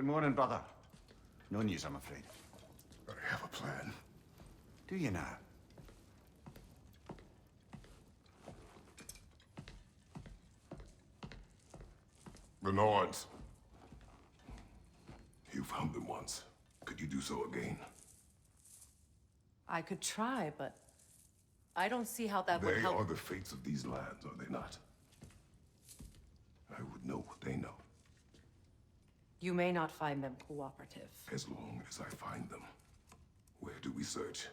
Good morning, brother. No news, I'm afraid. I have a plan. Do you now? The Norns. You found them once. Could you do so again? I could try, but I don't see how that would help. They are the fates of these lands, are they not? I would know what they know. You may not find them cooperative. As long as I find them. Where do we search?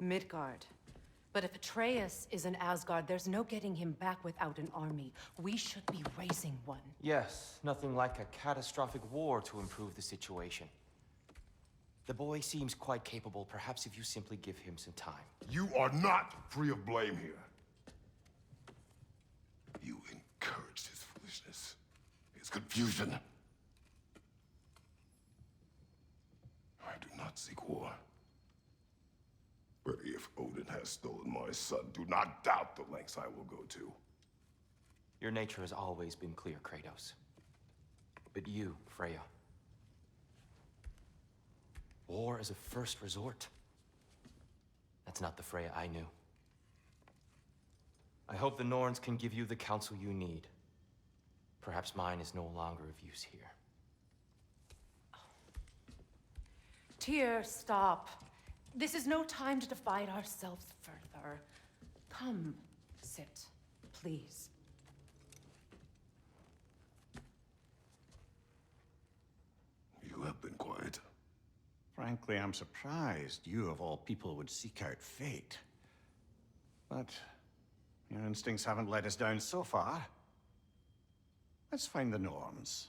Midgard. But if Atreus is in Asgard, there's no getting him back without an army. We should be raising one. Yes, nothing like a catastrophic war to improve the situation. The boy seems quite capable. Perhaps if you simply give him some time. You are not free of blame here. You encouraged his foolishness, his confusion. I do not seek war. But if Odin has stolen my son, do not doubt the lengths I will go to. Your nature has always been clear, Kratos. But you, Freya. War is a first resort. That's not the Freya I knew. I hope the Norns can give you the counsel you need. Perhaps mine is no longer of use here. Tyr, stop. This is no time to divide ourselves further. Come, sit, please. You have been quiet. Frankly, I'm surprised you, of all people, would seek out fate. But your instincts haven't let us down so far. Let's find the Norns.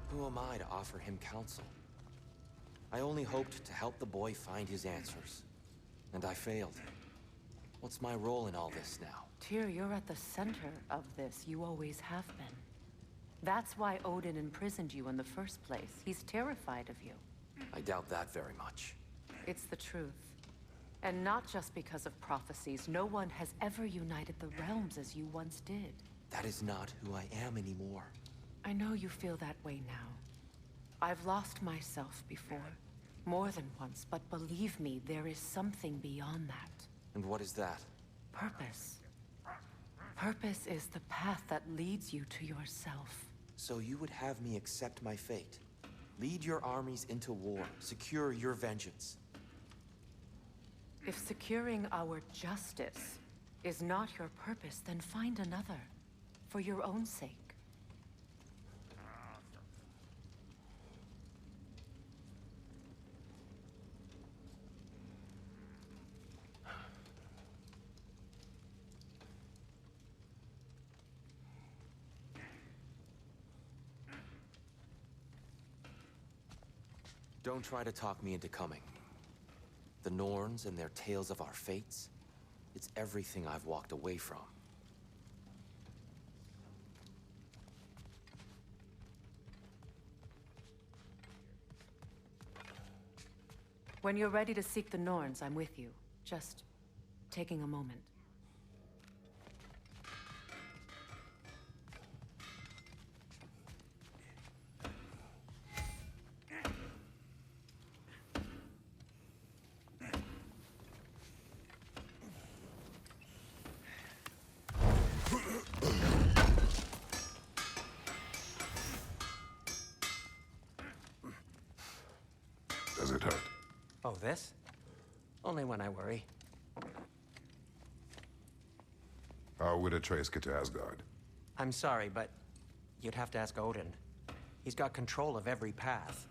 Who am I to offer him counsel? I only hoped to help the boy find his answers. And I failed. What's my role in all this now? Tyr, you're at the center of this. You always have been. That's why Odin imprisoned you in the first place. He's terrified of you. I doubt that very much. It's the truth. And not just because of prophecies. No one has ever united the realms as you once did. That is not who I am anymore. I know you feel that way now. I've lost myself before. More than once, but believe me, there is something beyond that. And what is that? Purpose. Purpose is the path that leads you to yourself. So you would have me accept my fate? Lead your armies into war, secure your vengeance. If securing our justice is not your purpose, then find another. For your own sake. Don't try to talk me into coming. The Norns and their tales of our fates, it's everything I've walked away from. When you're ready to seek the Norns, I'm with you. Just taking a moment. Does it hurt? Oh, this? Only when I worry. How would Atreus get to Asgard? I'm sorry, but you'd have to ask Odin. He's got control of every path.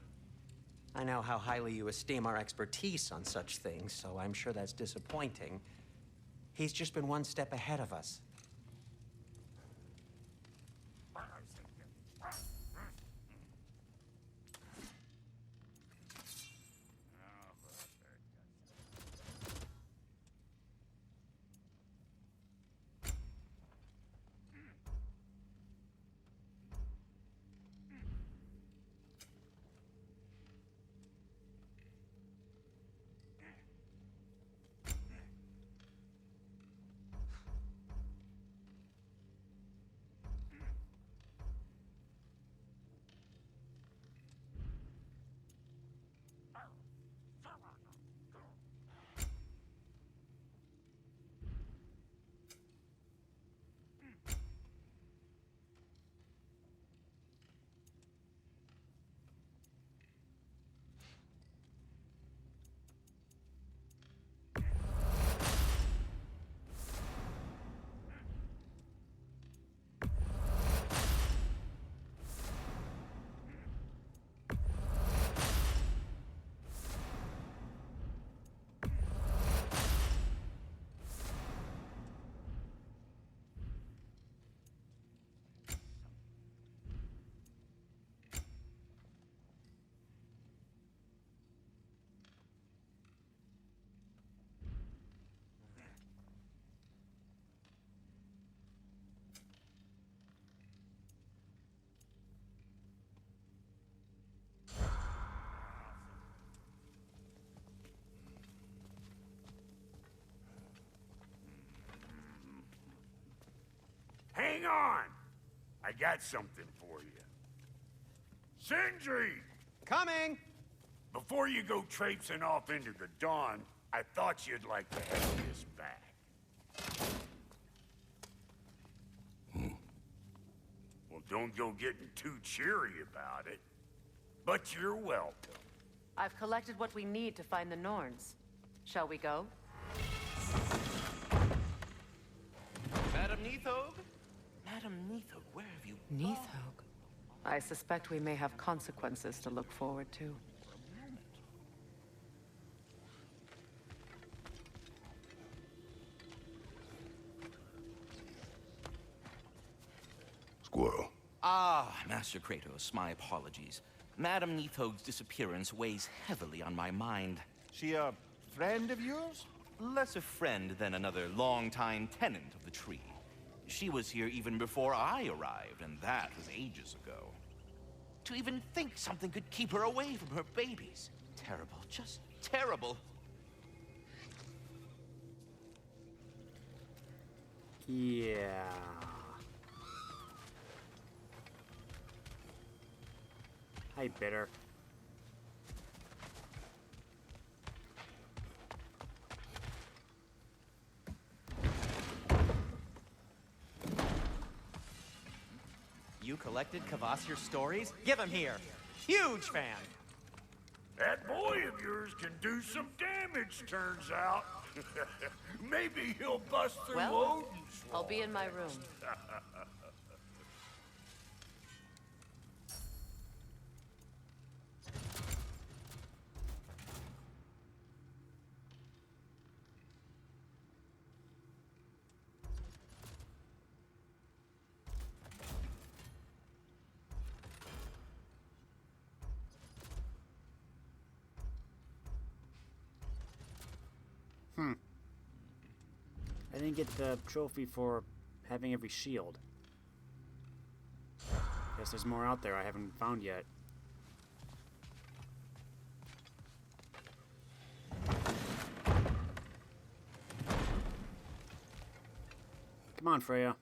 I know how highly you esteem our expertise on such things, so I'm sure that's disappointing. He's just been one step ahead of us. Hang on! I got something for you. Sindri! Coming! Before you go traipsing off into the dawn, I thought you'd like to have this back. Well, don't go getting too cheery about it. But you're welcome. I've collected what we need to find the Norns. Shall we go? Madam Neathog? Madam Neathog, where have you... Neathog. I suspect we may have consequences to look forward to. Squirrel. Ah, Master Kratos, my apologies. Madam Neathog's disappearance weighs heavily on my mind. She a friend of yours? Less a friend than another longtime tenant of the tree. She was here even before I arrived, and that was ages ago. To even think something could keep her away from her babies. Terrible, just terrible. Yeah. Hi, Bitter. You collected Kvasir's stories? Give him here. Huge fan. That boy of yours can do some damage, turns out. Maybe he'll bust through Well, Odin's I'll be in my room. I didn't get the trophy for having every shield. Guess there's more out there I haven't found yet. Come on, Freya.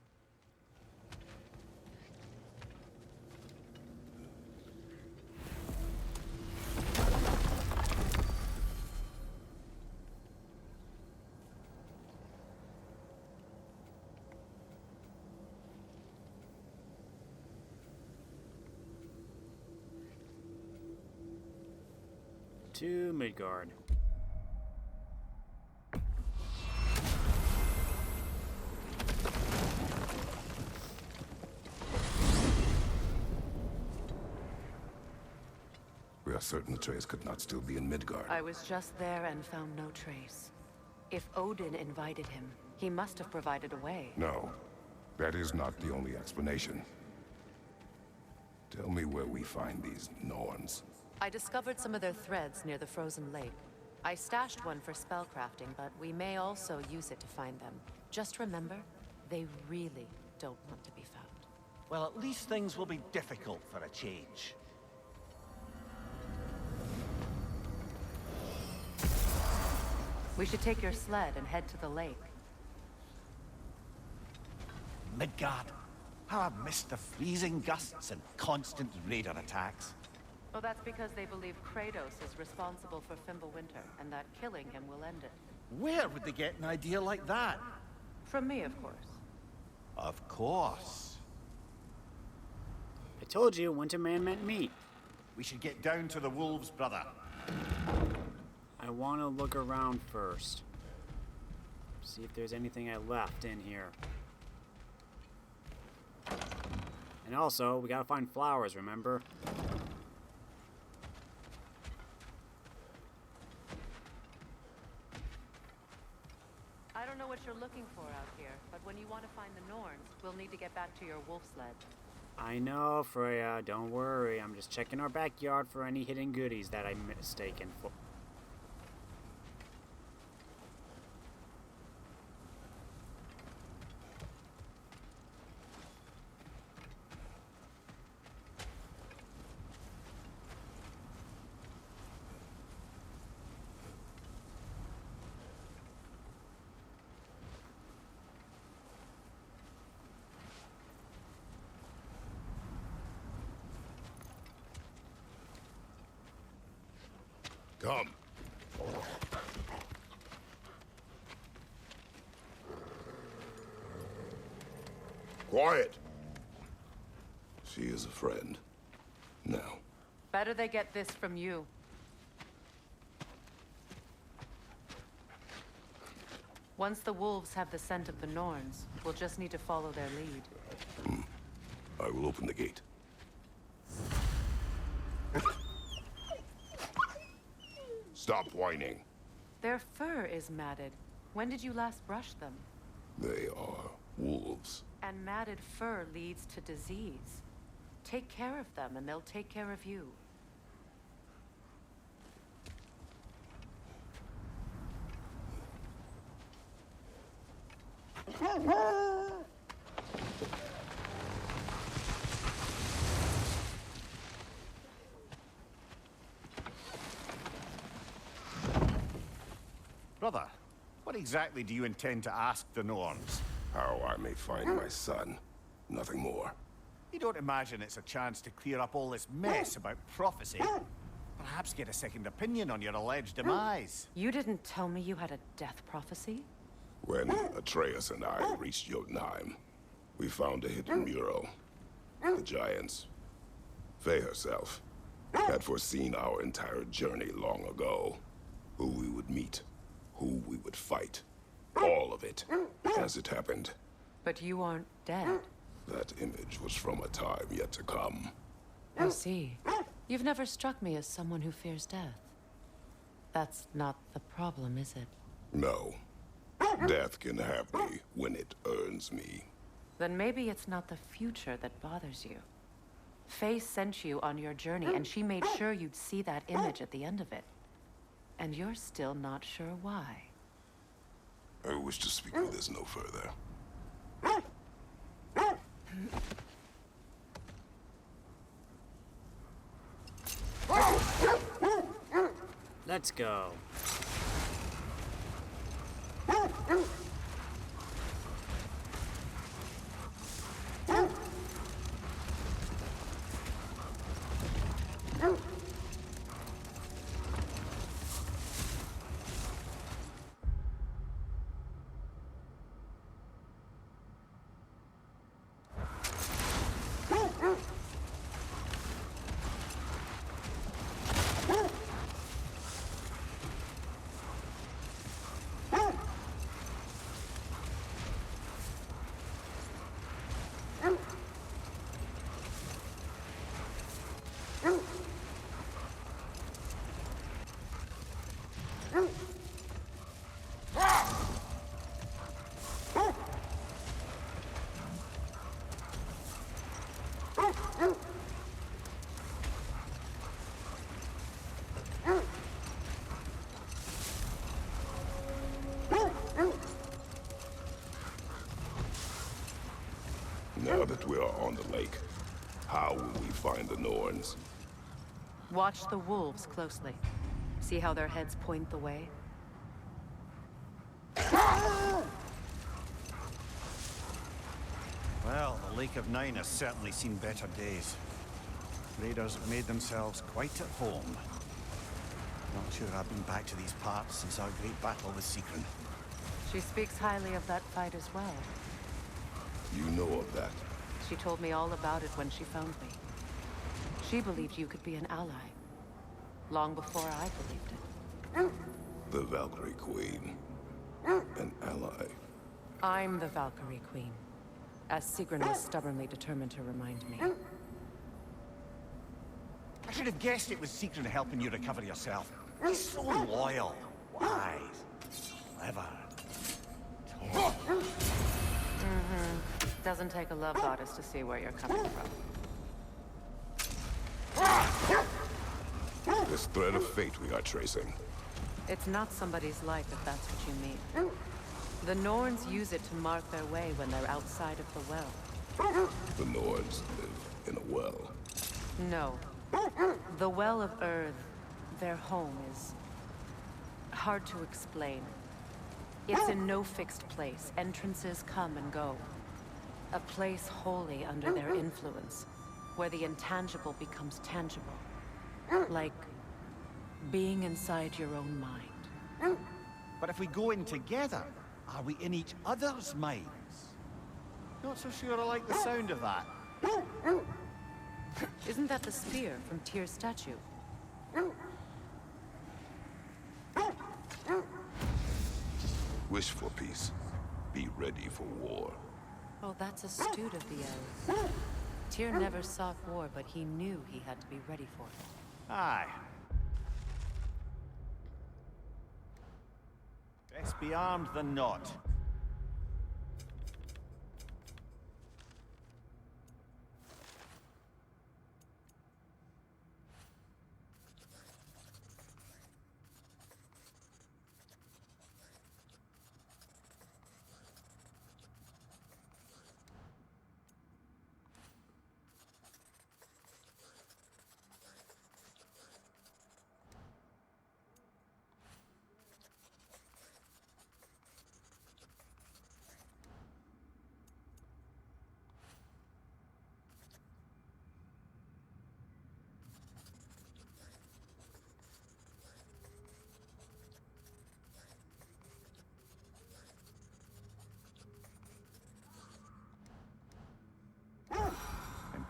To Midgard. We are certain the trace could not still be in Midgard. I was just there and found no trace. If Odin invited him, he must have provided a way. No, that is not the only explanation. Tell me where we find these Norns. I discovered some of their threads near the frozen lake. I stashed one for spellcrafting, but we may also use it to find them. Just remember, they really don't want to be found. Well, at least things will be difficult for a change. We should take your sled and head to the lake. Midgard. How I've missed the freezing gusts and constant raider attacks. Well, that's because they believe Kratos is responsible for Fimbulwinter, and that killing him will end it. Where would they get an idea like that? From me, of course. Of course. I told you, Winter Man meant meat. We should get down to the wolves, brother. I want to look around first. See if there's anything I left in here. And also, we gotta find flowers, remember? I don't know what you're looking for out here, but when you want to find the Norns, we'll need to get back to your wolf sled. I know, Freya, don't worry. I'm just checking our backyard for any hidden goodies that I'm mistaken for. Come. Quiet. She is a friend. Now. Better they get this from you. Once the wolves have the scent of the Norns, we'll just need to follow their lead. I will open the gate. Stop whining. Their fur is matted. When did you last brush them? They are wolves. And matted fur leads to disease. Take care of them, and they'll take care of you. Brother, what exactly do you intend to ask the Norns? How I may find my son. Nothing more. You don't imagine it's a chance to clear up all this mess about prophecy? Perhaps get a second opinion on your alleged demise. You didn't tell me you had a death prophecy? When Atreus and I reached Jotunheim, we found a hidden mural. The giants, Faye herself, had foreseen our entire journey long ago. Who we would meet, who we would fight. All of it, as it happened. But you aren't dead. That image was from a time yet to come. I see. You've never struck me as someone who fears death. That's not the problem, is it? No. Death can have me when it earns me. Then maybe it's not the future that bothers you. Faye sent you on your journey, and she made sure you'd see that image at the end of it. And you're still not sure why. I wish to speak of this no further. Let's go. Now that we are on the lake, how will we find the Norns? Watch the wolves closely. See how their heads point the way? Well, the Lake of Nine has certainly seen better days. Raiders have made themselves quite at home. Not sure I've been back to these parts since our great battle with Sigrun. She speaks highly of that fight as well. You know of that. She told me all about it when she found me. She believed you could be an ally. Long before I believed it. The Valkyrie Queen. An ally. I'm the Valkyrie Queen. As Sigrun was stubbornly determined to remind me. I should have guessed it was Sigrun helping you recover yourself. He's so loyal, wise, clever. Doesn't take a love goddess to see where you're coming from. This thread of fate we are tracing. It's not somebody's life if that's what you mean. The Norns use it to mark their way when they're outside of the well. The Norns live in a well. No. The Well of Earth, their home, is hard to explain. It's in no fixed place. Entrances come and go. A place wholly under their influence, where the intangible becomes tangible. Like Being inside your own mind. But if we go in together, are we in each other's minds? Not so sure I like the sound of that. Isn't that the spear from Tyr's statue? Wish for peace. Be ready for war. Oh, that's astute of the elves. Tyr never sought war, but he knew he had to be ready for it. Aye. Best be armed than not.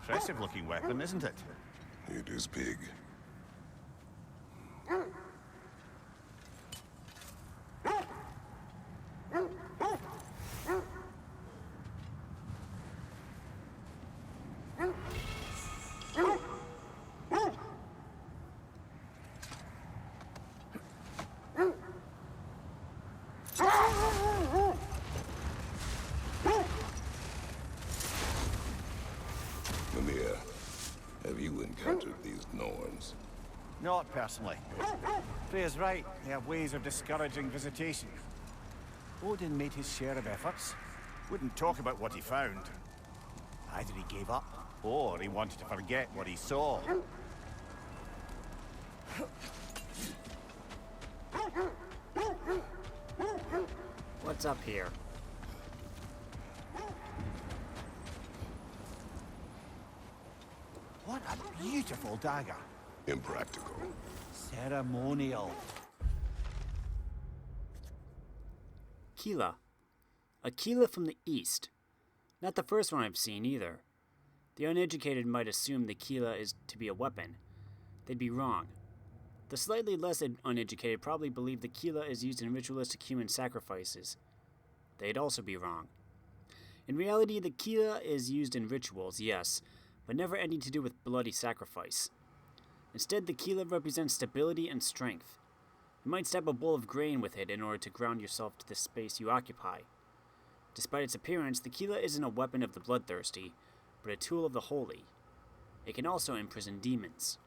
Impressive looking weapon, isn't it? It is big. Mimir, have you encountered these Norns? Not personally. Freya's right. They have ways of discouraging visitation. Odin made his share of efforts. Wouldn't talk about what he found. Either he gave up, or he wanted to forget what he saw. What's up here? What a beautiful dagger. Impractical. Ceremonial. Kila. A Kila from the east. Not the first one I've seen either. The uneducated might assume the Kila is to be a weapon. They'd be wrong. The slightly less uneducated probably believe the Kila is used in ritualistic human sacrifices. They'd also be wrong. In reality, the Kila is used in rituals, yes, but never anything to do with bloody sacrifice. Instead, the Kila represents stability and strength. You might stab a bowl of grain with it in order to ground yourself to the space you occupy. Despite its appearance, the Kila isn't a weapon of the bloodthirsty, but a tool of the holy. It can also imprison demons.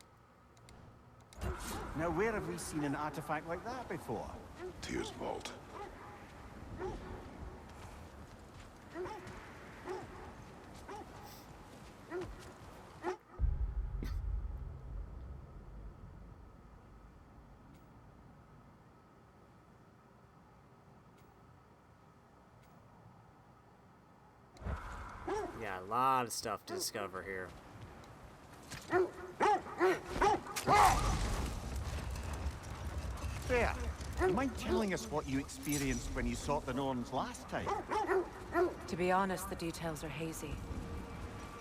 Now, where have we seen an artifact like that before? Tyr's vault. Yeah, a lot of stuff to discover here. Freya, do you mind telling us what you experienced when you sought the Norns last time? To be honest, the details are hazy.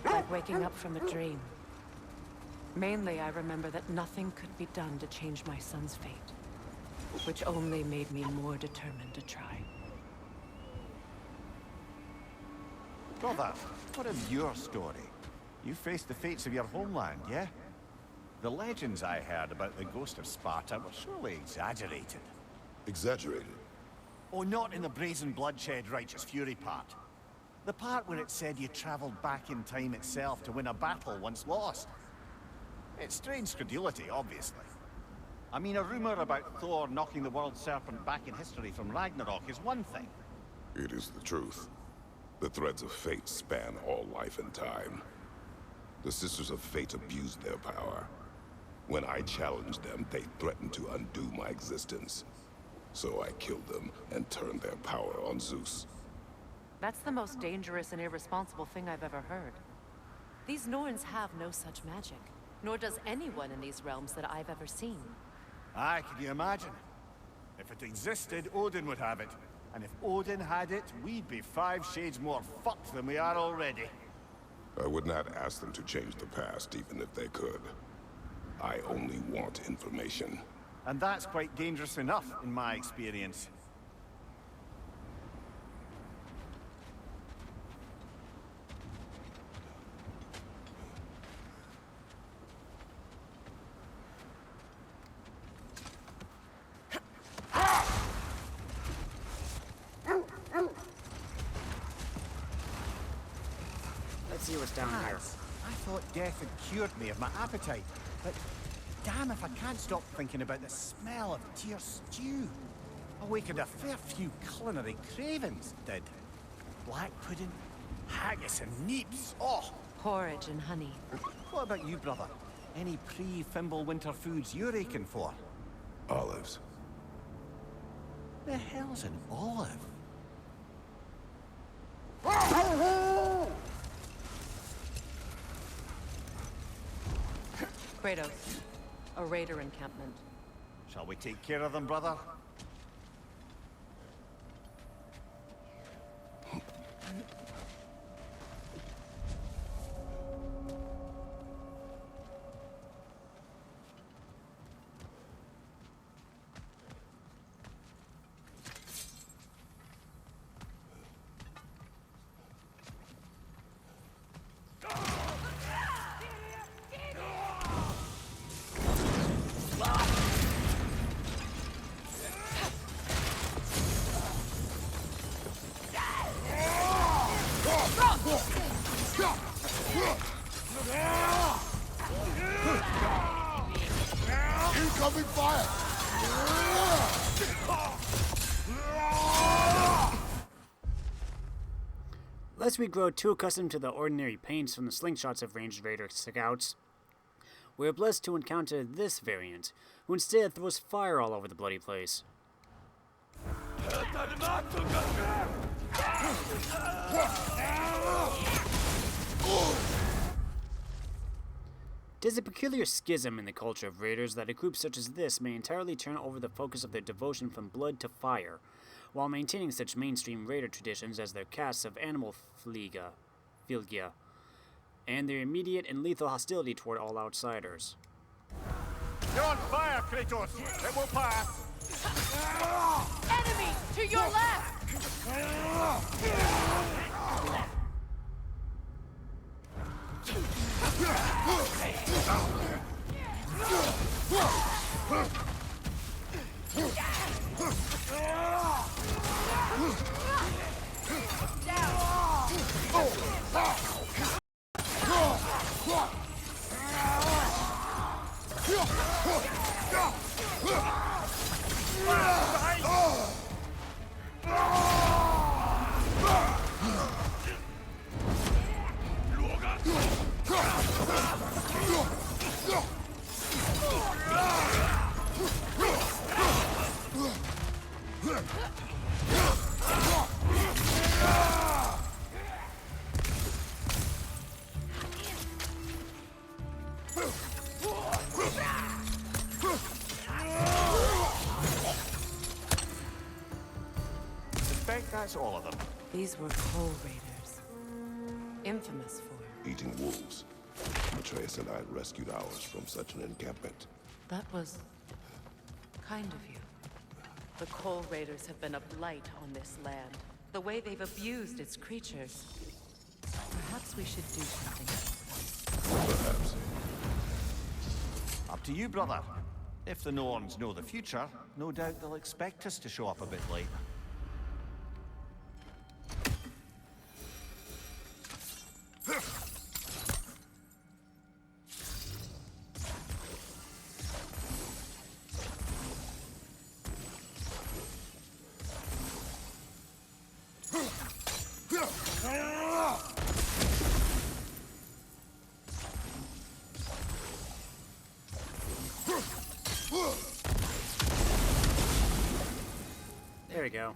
Like waking up from a dream. Mainly, I remember that nothing could be done to change my son's fate, which only made me more determined to try. Brother, what of your story? You faced the fates of your homeland, yeah? The legends I heard about the ghost of Sparta were surely exaggerated. Exaggerated? Oh, not in the brazen bloodshed righteous fury part. The part where it said you traveled back in time itself to win a battle once lost. It's strange credulity, obviously. I mean, a rumor about Thor knocking the world serpent back in history from Ragnarok is one thing. It is the truth. The threads of fate span all life and time. The Sisters of Fate abused their power. When I challenged them, they threatened to undo my existence. So I killed them and turned their power on Zeus. That's the most dangerous and irresponsible thing I've ever heard. These Norns have no such magic, nor does anyone in these realms that I've ever seen. Aye, can you imagine? If it existed, Odin would have it. And if Odin had it, we'd be 5 shades more fucked than we are already. I would not ask them to change the past, even if they could. I only want information. And that's quite dangerous enough, in my experience. Let's see what's down here. I thought death had cured me of my appetite, but damn if I can't stop thinking about the smell of tear stew. Awakened a fair few culinary cravings, did. Black pudding, haggis and neeps, oh! Porridge and honey. What about you, brother? Any pre-Fimble winter foods you're aching for? Olives. The hell's an olive? Kratos, a raider encampment. Shall we take care of them, brother? Incoming fire! Lest we grow too accustomed to the ordinary pains from the slingshots of ranged raider scouts, we are blessed to encounter this variant, who instead throws fire all over the bloody place. It is a peculiar schism in the culture of raiders that a group such as this may entirely turn over the focus of their devotion from blood to fire, while maintaining such mainstream raider traditions as their castes of animal fylgja, and their immediate and lethal hostility toward all outsiders. You're on fire, Kratos! It will pass! Enemy to your left! That's all of them. These were coal raiders. Infamous for... Eating wolves. Atreus and I rescued ours from such an encampment. That was... kind of you. The coal raiders have been a blight on this land. The way they've abused its creatures. Perhaps we should do something. Perhaps. Up to you, brother. If the Norns know the future, no doubt they'll expect us to show up a bit late. There we go.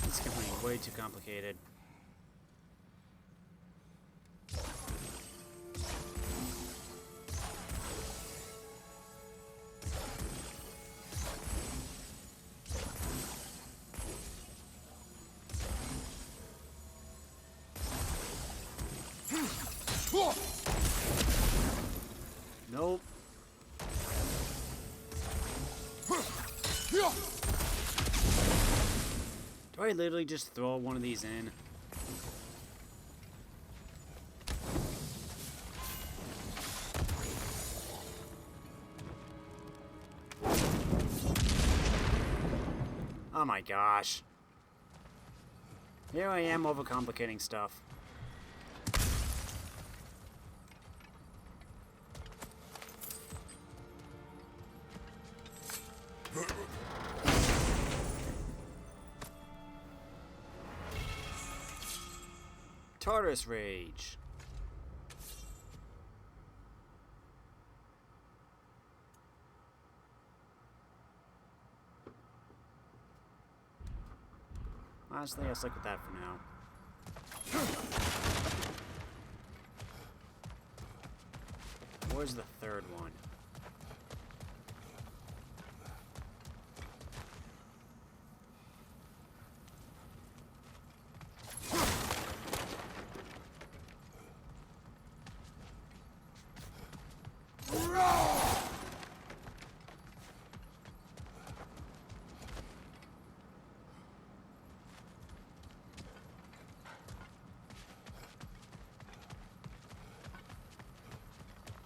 It's becoming way too complicated. Nope. Do I literally just throw one of these in? Oh my gosh. Here I am overcomplicating stuff. Tartarus Rage. Honestly, I'll stick with that for now. Where's the third one?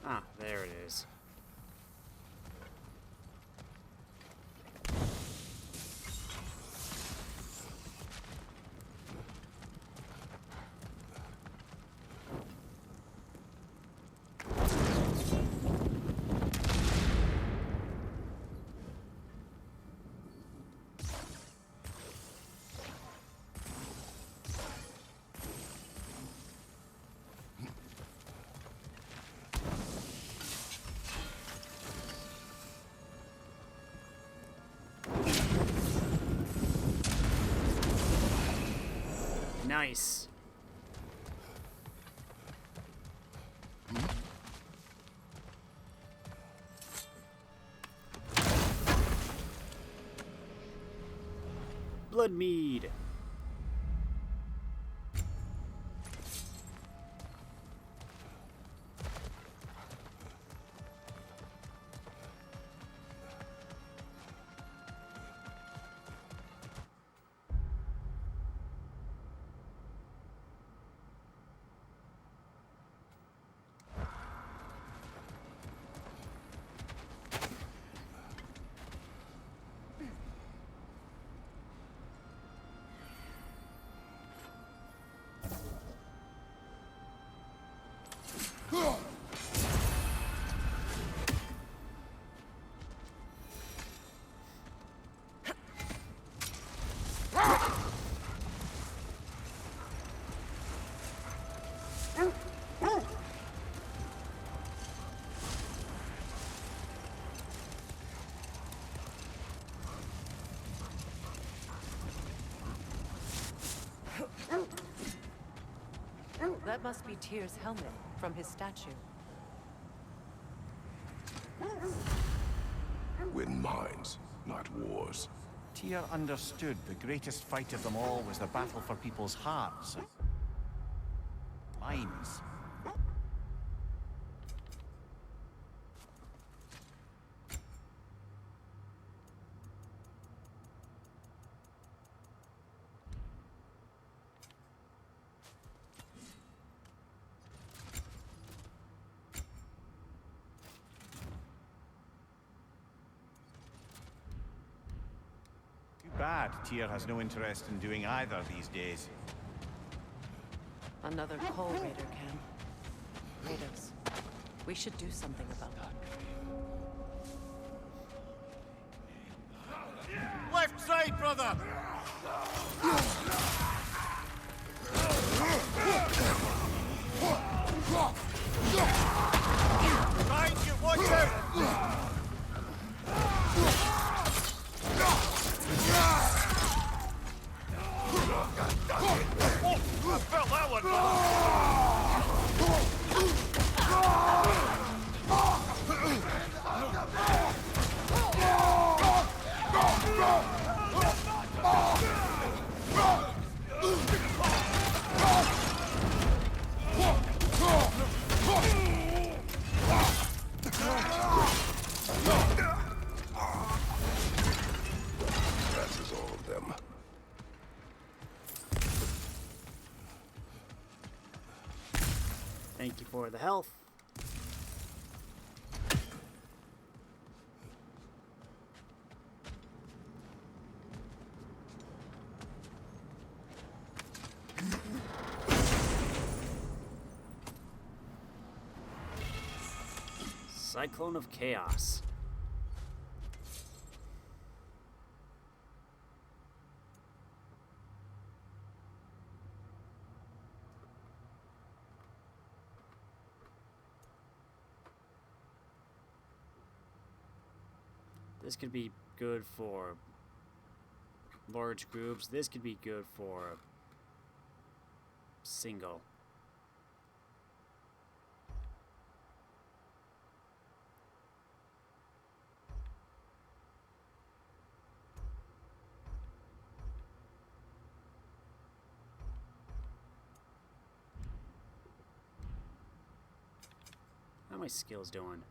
Ah, there it is. Nice. Blood mead. That must be Tyr's helmet from his statue. Win minds, not wars. Tyr understood the greatest fight of them all was the battle for people's hearts and minds. Bad Tyr has no interest in doing either these days. Another Coal Raider camp. Kratos, we should do something about that. Left side, brother! you for the health. Cyclone of Chaos. This could be good for large groups. This could be good for single. How are my skills doing?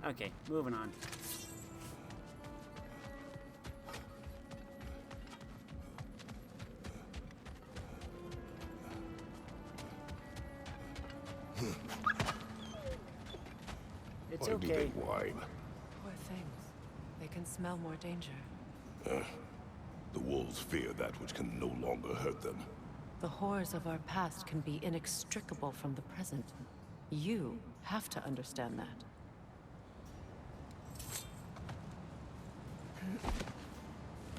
Okay, moving on. It's Why do they okay. whine? Poor things. They can smell more danger. The wolves fear that which can no longer hurt them. The horrors of our past can be inextricable from the present. You have to understand that.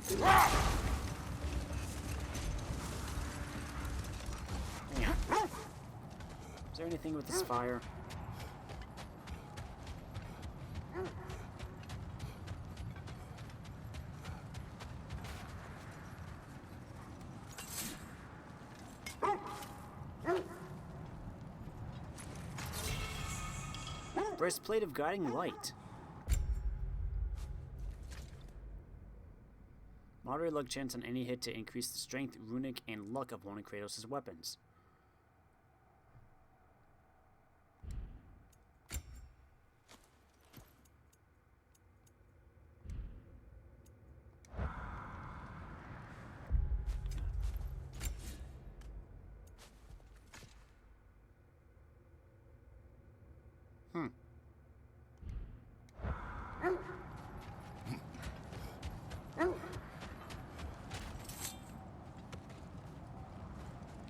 Hang on. Is there anything with this fire? Breastplate of Guiding Light. Moderate luck chance on any hit to increase the strength, runic, and luck of one of Kratos' weapons.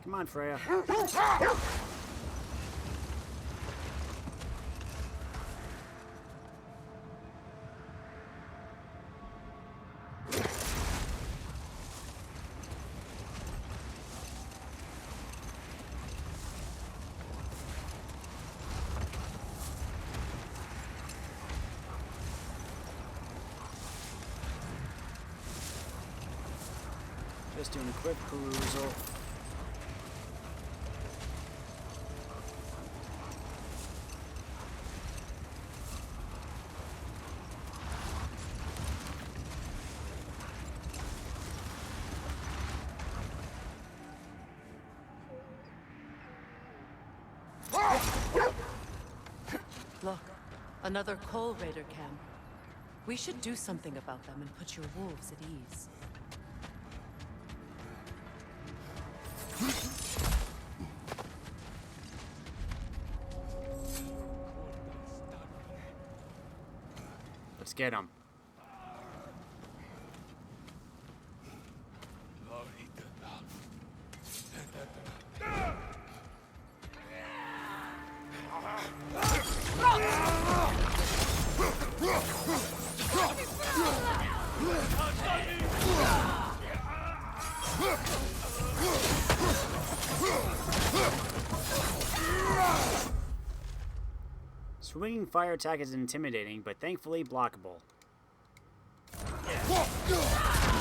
Come on, Freya. Just doing a quick perusal. Look, another coal raider camp. We should do something about them and put your wolves at ease. Let's get them. Swinging fire attack is intimidating, but thankfully blockable.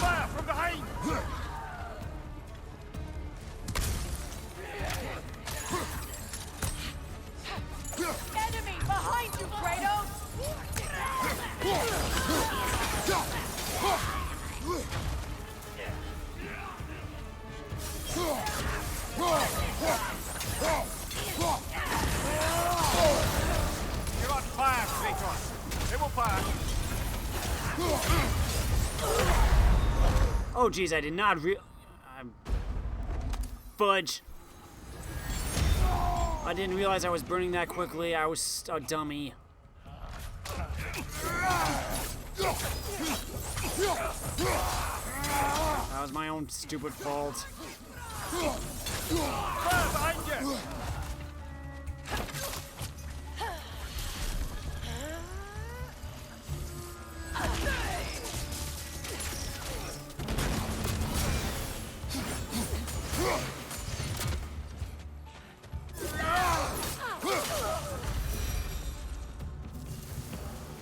Fire from behind! Enemy behind you, Kratos! You're on fire, Kratos. It will fire. Oh, geez, I did not fudge. I didn't realize I was burning that quickly. I was a dummy. That was my own stupid fault. Fire behind you!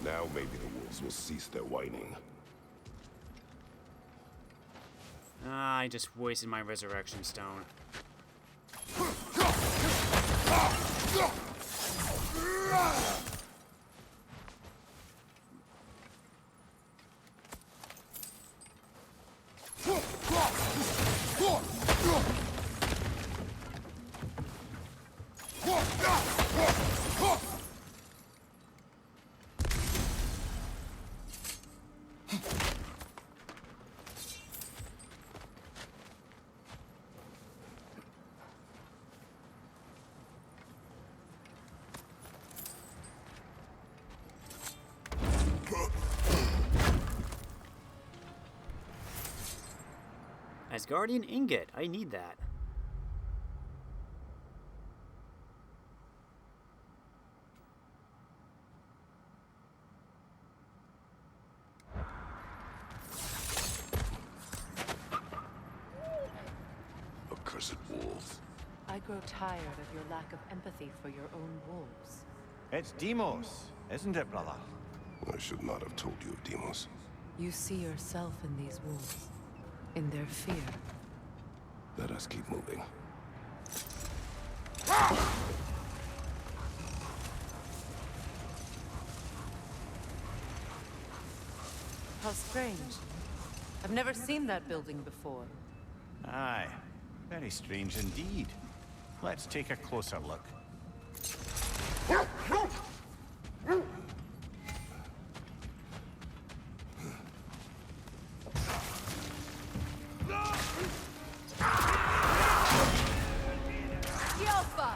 Now maybe the wolves will cease their whining. Ah, I just wasted my resurrection stone. Asgardian ingot. I need that. Accursed wolves. I grow tired of your lack of empathy for your own wolves. It's Demos, isn't it, brother? I should not have told you of Demos. You see yourself in these wolves, in their fear. Let us keep moving. How strange. I've never seen that building before. Aye, very strange indeed. Let's take a closer look. Yelpa!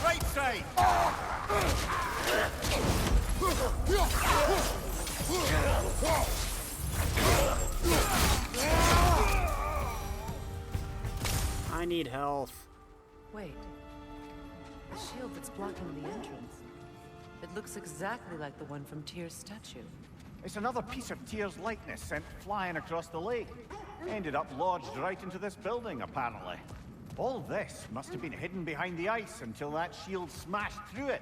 Right side! I need health. Wait. The shield that's blocking the entrance. It looks exactly like the one from Tyr's statue. It's another piece of Tyr's likeness sent flying across the lake. Ended up lodged right into this building, apparently. All this must have been hidden behind the ice until that shield smashed through it.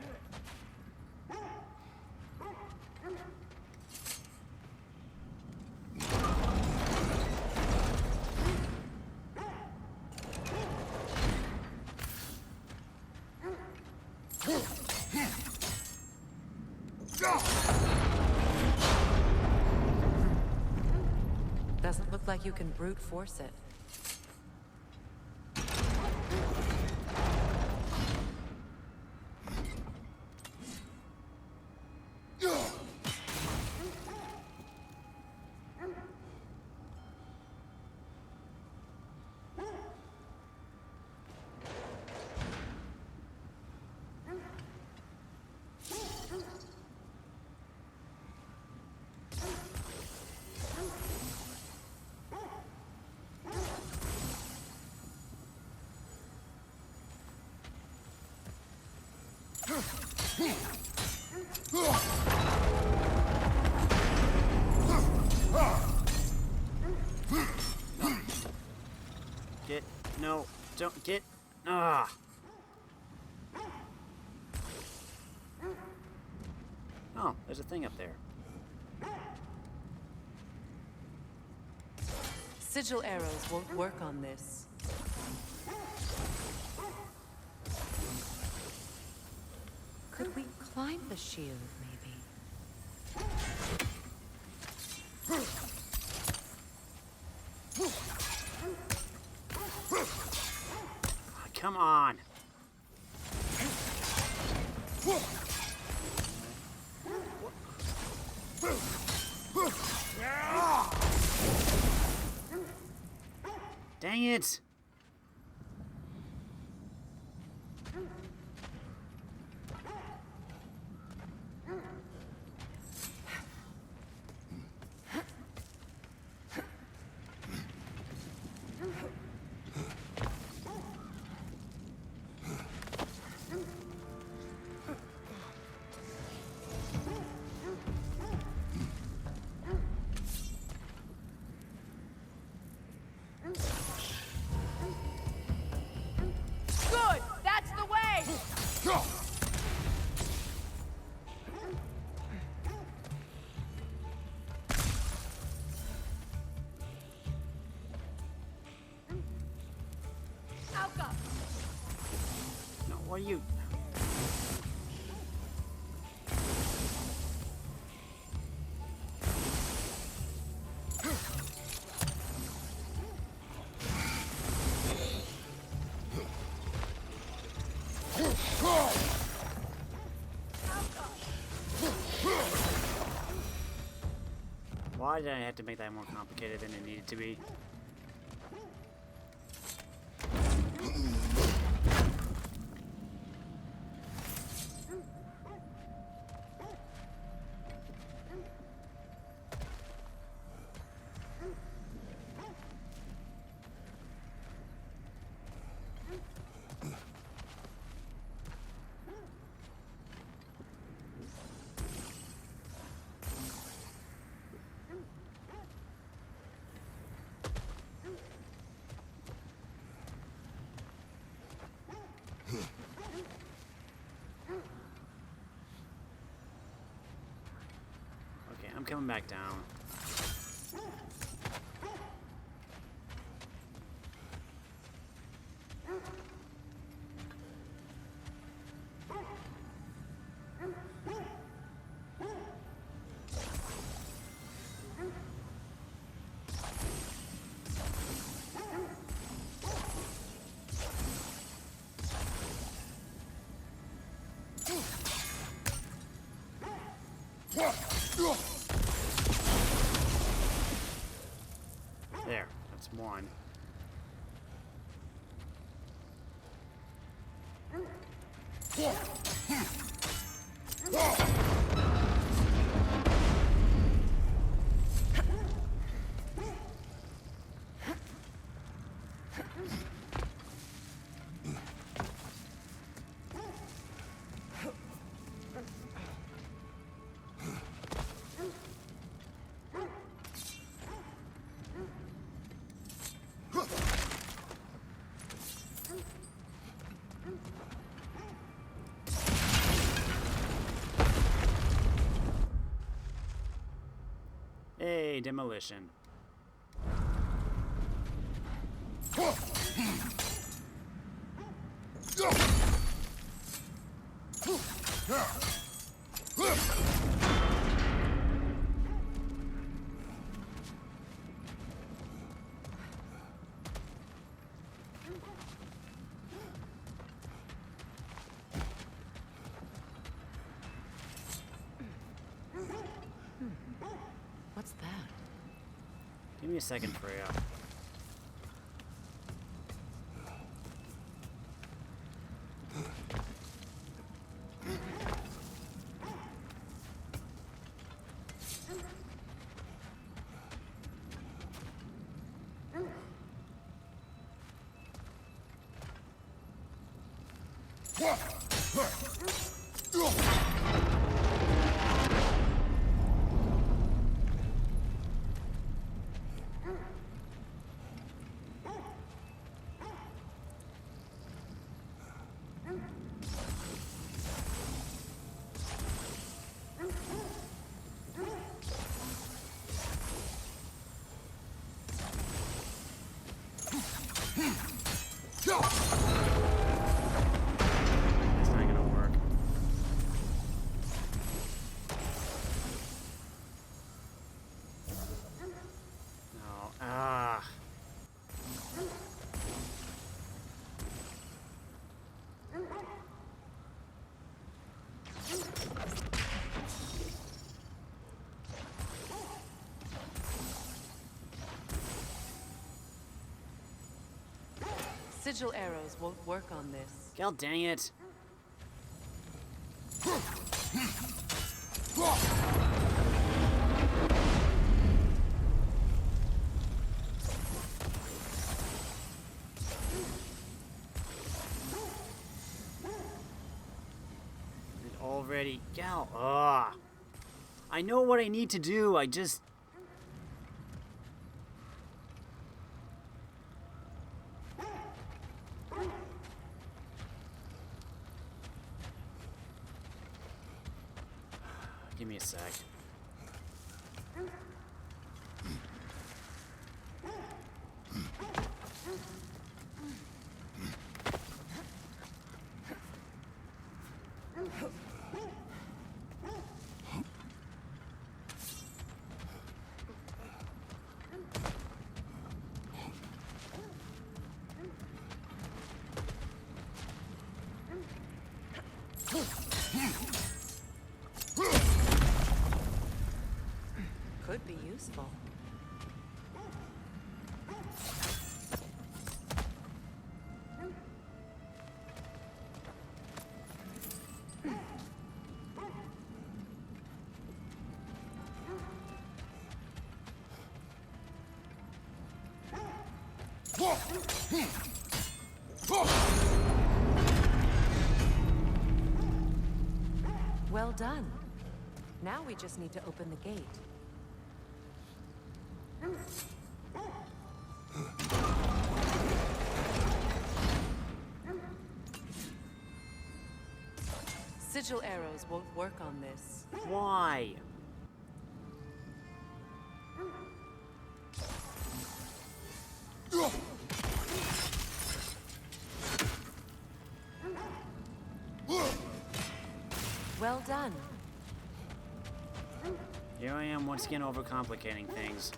Doesn't look like you can brute force it. Get, no, don't get, ah. Oh, there's a thing up there. Sigil arrows won't work on this. Could we climb the shield, maybe? Come on. Dang it. Good! That's the way! Alka! No, what are you? Why did I have to make that more complicated than it needed to be? Okay, I'm coming back down. There, that's one. Hey, demolition. What's that? Give me a second, Freya. It's not gonna work. No. Ah. Sigil arrows won't work on this. God dang it. It already. Gal. Ugh. I know what I need to do. I just. Give me a sec. Could be useful. Well done. Now we just need to open the gate. Sigil arrows won't work on this. Why? Well done. Here I am once again overcomplicating things.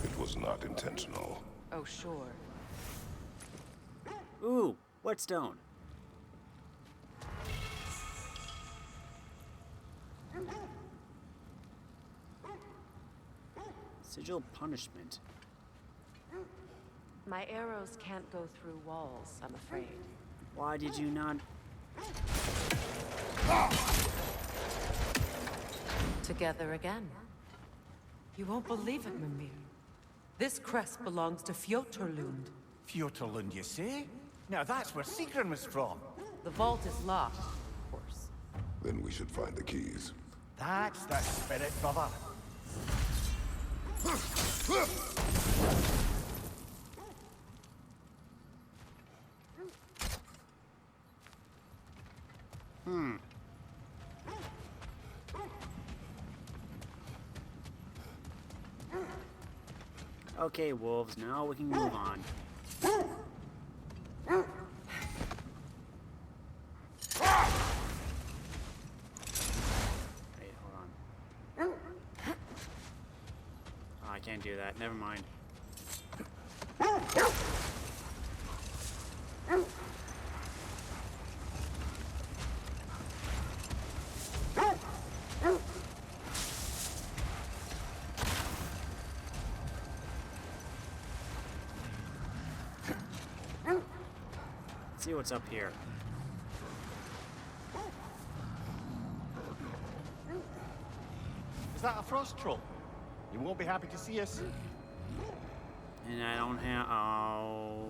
It was not intentional. Oh, sure. Ooh, whetstone. Sigil punishment. My arrows can't go through walls, I'm afraid. Why did you not? Together again. You won't believe it, Mimir. This crest belongs to Fjotorlund. Fjotorlund, you say? Now that's where Sigrun was from. The vault is locked, of course. Then we should find the keys. That's the spirit, brother. Okay, wolves, now we can move on. Wait, hold on. Oh, I can't do that. Never mind. Let's see what's up here. Is that a frost troll? You won't be happy to see us. And I don't have. Oh.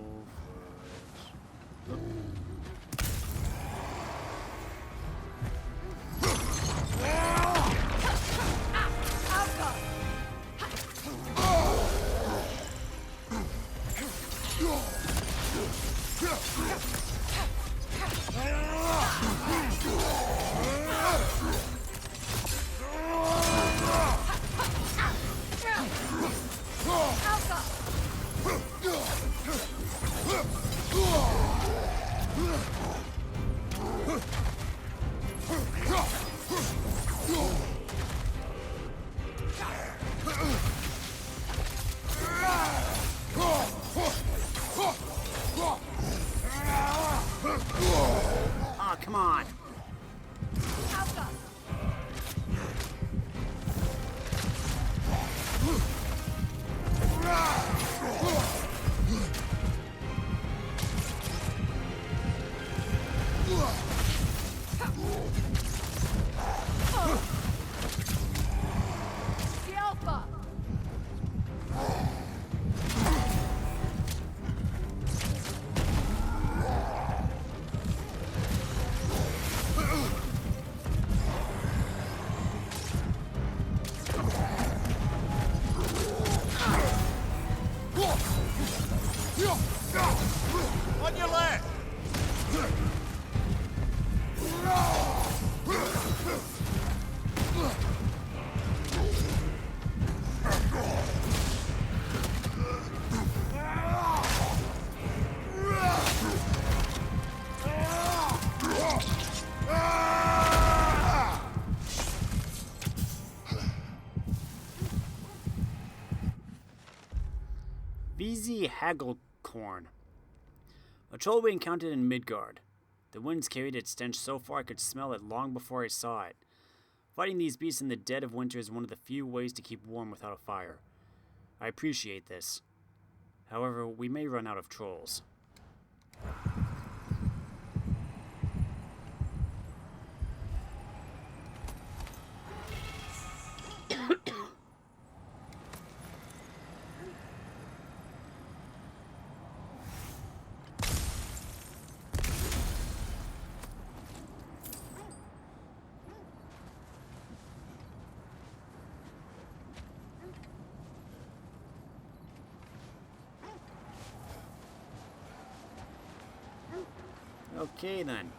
Oh, come on. On your left! VZ Hagelkorn. A troll we encountered in Midgard. The winds carried its stench so far I could smell it long before I saw it. Fighting these beasts in the dead of winter is one of the few ways to keep warm without a fire. I appreciate this. However, we may run out of trolls. Okay then.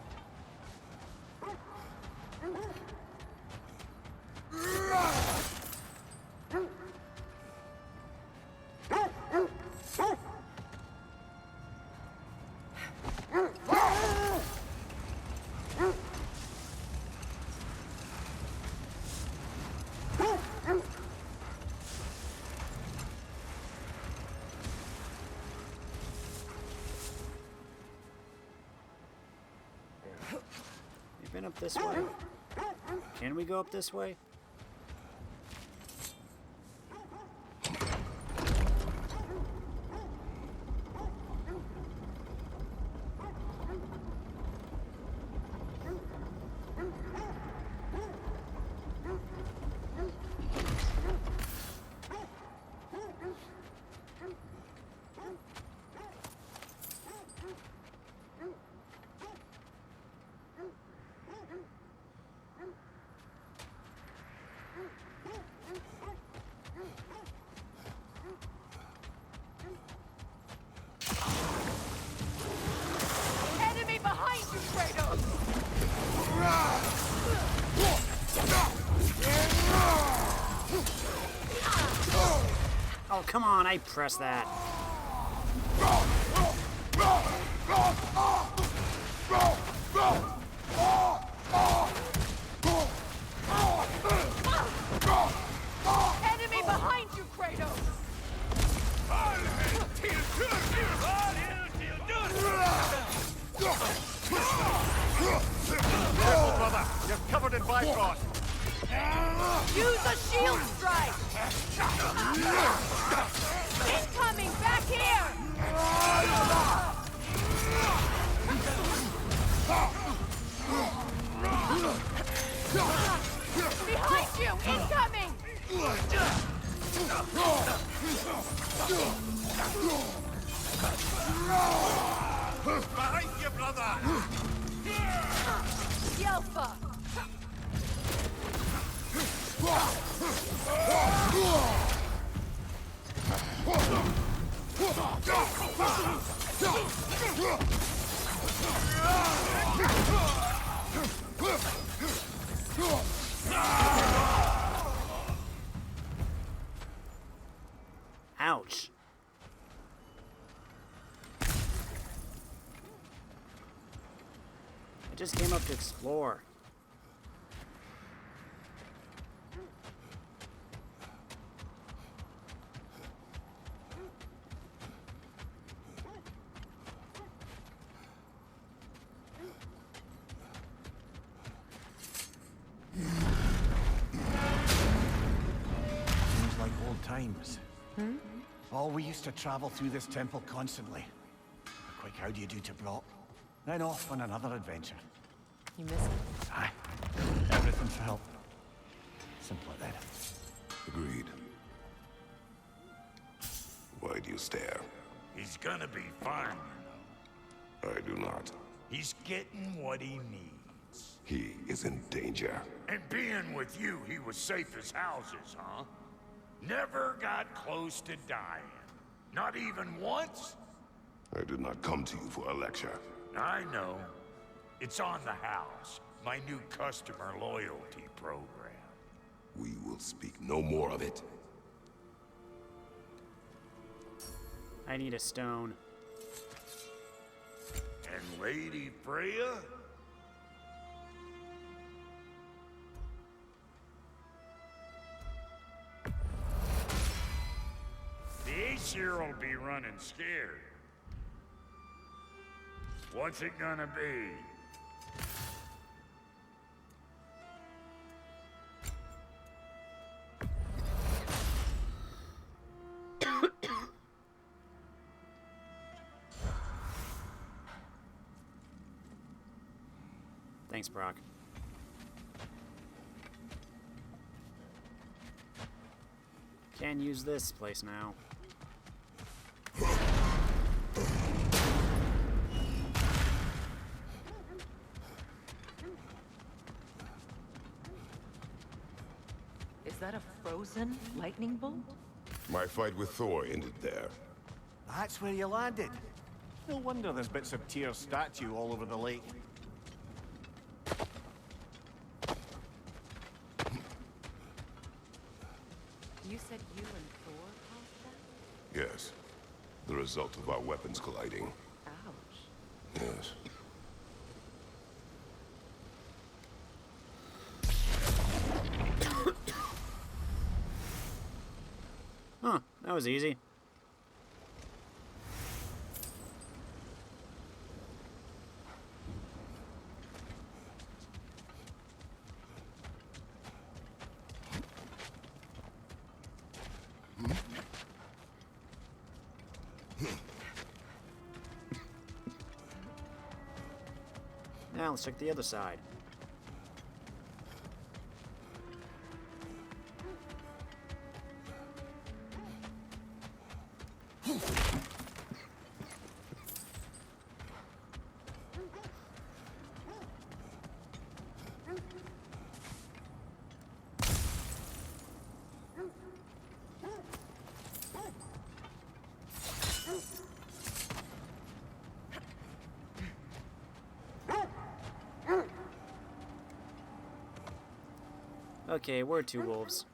Been up this way. Can we go up this way? Enemy behind you, Kratos! Oh, come on, I pressed that. Enemy behind you, Kratos! Careful, brother! You're covered in Bifrost! Use a shield strike! Incoming! Back here! Behind you! Incoming! Behind you, brother! Yelfa! Ouch. I just came up to explore. Seems like old times. Oh, we used to travel through this temple constantly. Quick, how do you do to Brock? Then off on another adventure. You miss it? Aye. Everything for help. Simple as that. Agreed. Why do you stare? He's gonna be fine, you know. I do not. He's getting what he needs. He is in danger. And being with you, he was safe as houses, huh? Never got close to dying. Not even once? I did not come to you for a lecture. I know. It's on the house. My new customer loyalty program. We will speak no more of it. I need a stone. And Lady Freya? The Aesir will be running scared. What's it gonna be? Thanks, Brock. Can use this place now. Is that a frozen lightning bolt? My fight with Thor ended there. That's where you landed. No wonder there's bits of Tyr's statue all over the lake. You said you and Thor caused that? Yes. The result of our weapons colliding. Ouch. Yes. Huh, that was easy. Now let's check the other side. Okay, we're two wolves.